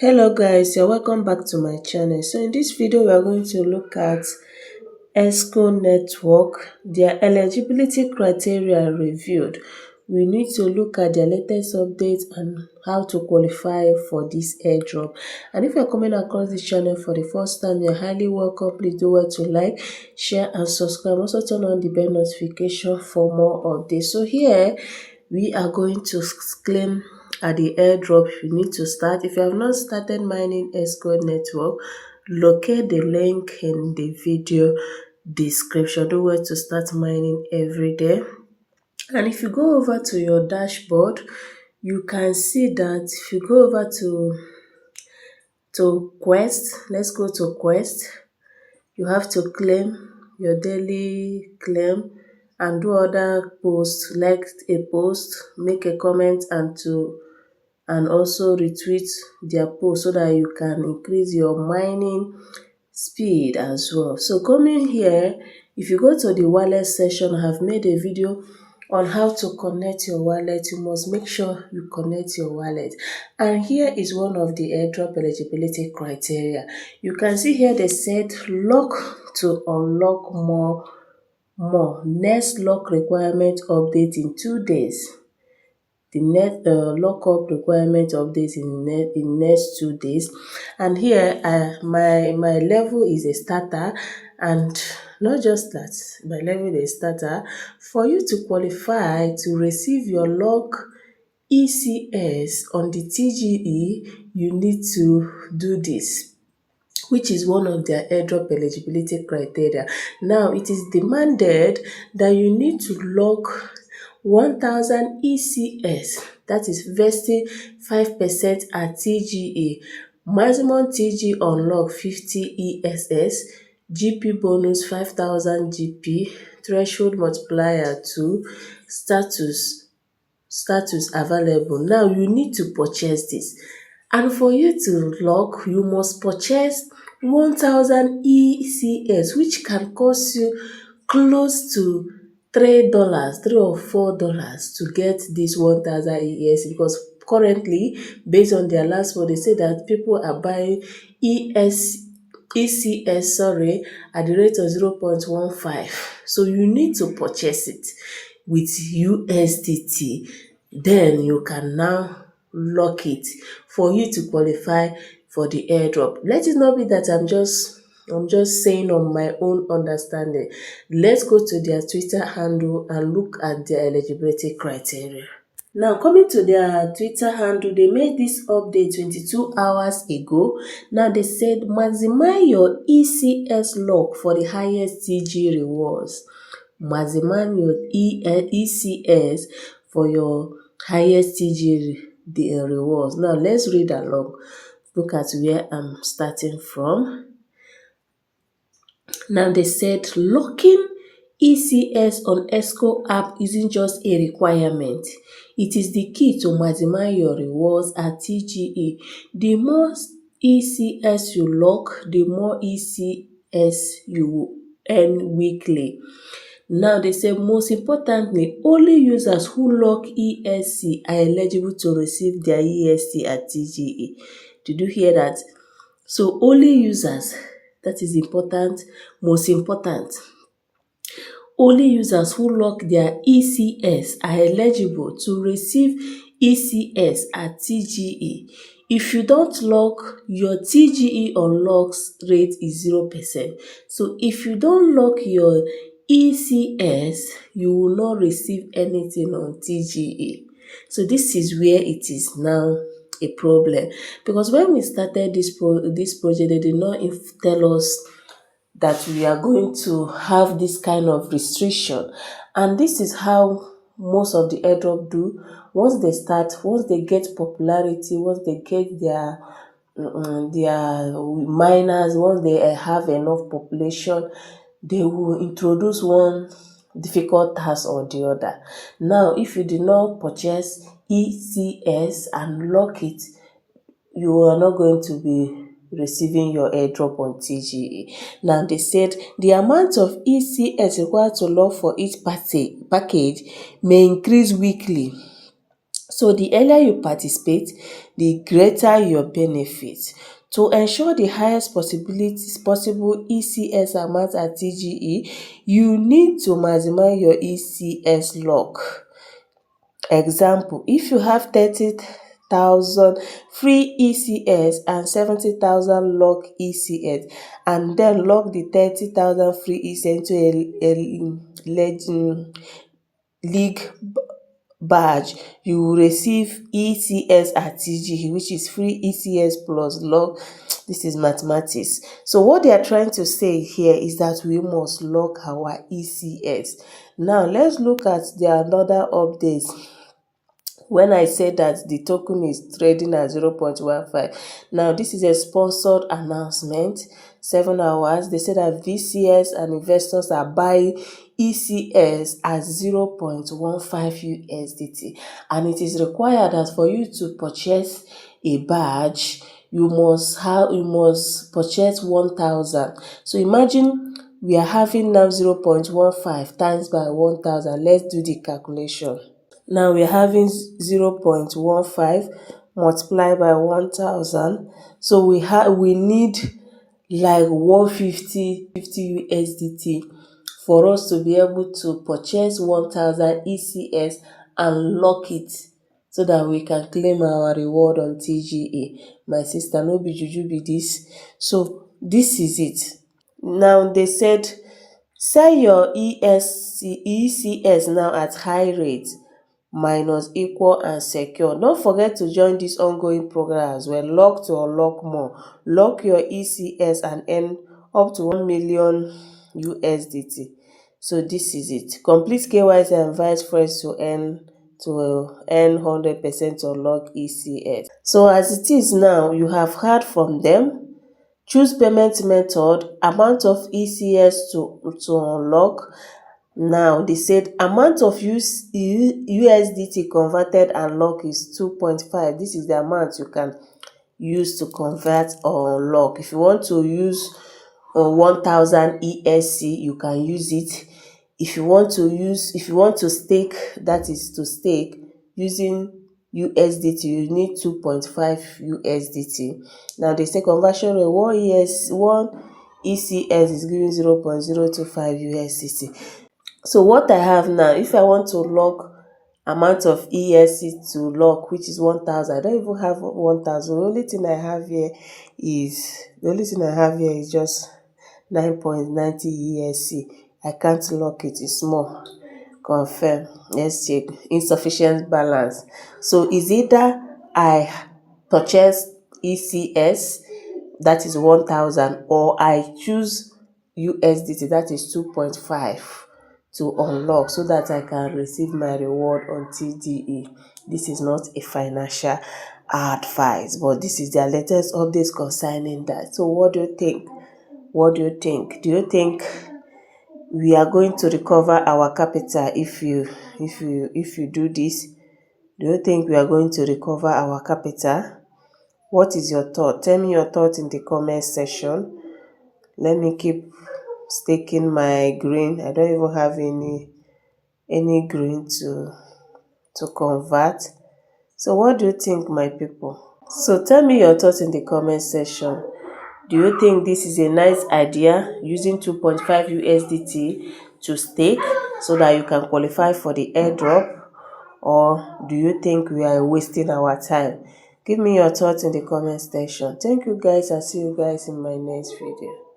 Hello guys, you're welcome back to my channel. So in this video we are going to look at ECOX Network, their eligibility criteria reviewed. We need to look at their latest updates and how to qualify for this airdrop. And if you're coming across this channel for the first time, you're highly welcome. Please do well to like, share and subscribe. Also turn on the bell notification for more updates. So here we are going to claim at the airdrop. You need to start. If you have not started mining ECOX Network, locate the link in the video description. Do well to start mining every day. And if you go over to your dashboard, you can see that if you go over to Quest, let's go to Quest, you have to claim your daily claim and do other posts, like a post, make a comment and also retweet their post so that you can increase your mining speed as well. So coming here, if you go to the wallet section, I have made a video on how to connect your wallet. You must make sure you connect your wallet. And here is one of the airdrop eligibility criteria. You can see here they said lock to unlock more. Next lock requirement update in 2 days. The next lockup requirement updates in next 2 days. And here my level is a starter, and not just that, my level is a starter. For you to qualify to receive your lock ECS on the TGE, you need to do this, which is one of their airdrop eligibility criteria. Now, it is demanded that you need to lock 1000 ECS, that is vesting 5% at TGE, maximum TG unlock 50 ESS, GP bonus 5000 GP, threshold multiplier 2, status available. Now you need to purchase this, and for you to lock, you must purchase 1000 ECS, which can cost you close to $3 or $4 to get this 1000 ES, because currently, based on their last one, they say that people are buying ECS at the rate of 0.15. So you need to purchase it with USDT. Then you can now lock it for you to qualify for the airdrop. Let it not be that I'm just saying on my own understanding. Let's go to their Twitter handle and look at their eligibility criteria. Now, coming to their Twitter handle, they made this update 22 hours ago. Now, they said maximize your ECS lock for the highest TG rewards. Maximize your ECS for your highest TG rewards. Now, let's read along. Look at where I'm starting from. Now, they said locking ECS on ECOX app isn't just a requirement. It is the key to maximize your rewards at TGE. The more ECS you lock, the more ECS you will earn weekly. Now, they say most importantly, only users who lock ESC are eligible to receive their ESC at TGE. Did you hear that? So only users, that is important, most important. Only users who lock their ECS are eligible to receive ECS at TGE. If you don't lock, your TGE unlocks rate is 0%. So if you don't lock your ECS, you will not receive anything on TGE. So this is where it is now a problem, because when we started this project, they did not tell us that we are going to have this kind of restriction. And this is how most of the airdrop do. Once they get popularity, once they get their miners, once they have enough population, they will introduce one difficult task or the other. Now, if you did not purchase ECS and lock it, you are not going to be receiving your airdrop on TGE. Now, they said the amount of ECS required to lock for each package may increase weekly. So the earlier you participate, the greater your benefit. To ensure the highest possible ECS amount at TGE, you need to maximize your ECS lock. Example, if you have 30,000 free ECS and 70,000 lock ECS, and then lock the 30,000 free ECS into a league badge, you will receive ECS at TGE, which is free ECS plus lock. This is mathematics. So what they are trying to say here is that we must lock our ECS. Now let's look at the another update. When I said that the token is trading at 0.15, now this is a sponsored announcement, 7 hours. They said that VCS and investors are buying ECS at 0.15 USDT, and it is required that for you to purchase a badge, you must purchase 1,000. So imagine we are having now 0.15 times by 1,000. Let's do the calculation. Now we're having 0.15 multiplied by 1,000. So we need like 150 USDT for us to be able to purchase 1,000 ECS and lock it so that we can claim our reward on TGA. My sister, no be juju be this. So this is it. Now they said sell your ECS now at high rate, minus, equal and secure. Don't forget to join this ongoing program as well. Lock to unlock more. Lock your ECS and earn up to 1 million USDT. So this is it. Complete KYC and invites friends to earn 100% unlock ECS. So as it is now, you have heard from them. Choose payment method, amount of ECS to unlock. Now they said amount of USDT converted and lock is 2.5. This is the amount you can use to convert or unlock. If you want to use 1,000 ESC, you can use it. If you want to stake, that is to stake using USDT, you need 2.5 USDT. Now they say conversion rate, one ECS is giving 0.025 USDT. So what I have now, if I want to lock amount of ESC to lock, which is 1,000, I don't even have 1,000. The only thing I have here is just 9.90 ESC. I can't lock it, it's small. Confirm. Let's check. Insufficient balance. So is either I purchase ECS, that is 1,000, or I choose USDT, that is 2.5 to unlock so that I can receive my reward on TDE. This is not a financial advice, but this is their latest updates concerning that. So what do you think? What do you think? Do you think we are going to recover our capital if you do this? Do you think we are going to recover our capital? What is your thought? Tell me your thought in the comment section. Let me keep staking my green. I don't even have any green to convert. So what do you think, my people? So tell me your thoughts in the comment section. Do you think this is a nice idea, using 2.5 USDT to stake so that you can qualify for the airdrop? Or do you think we are wasting our time? Give me your thoughts in the comment section. Thank you guys, and see you guys in my next video.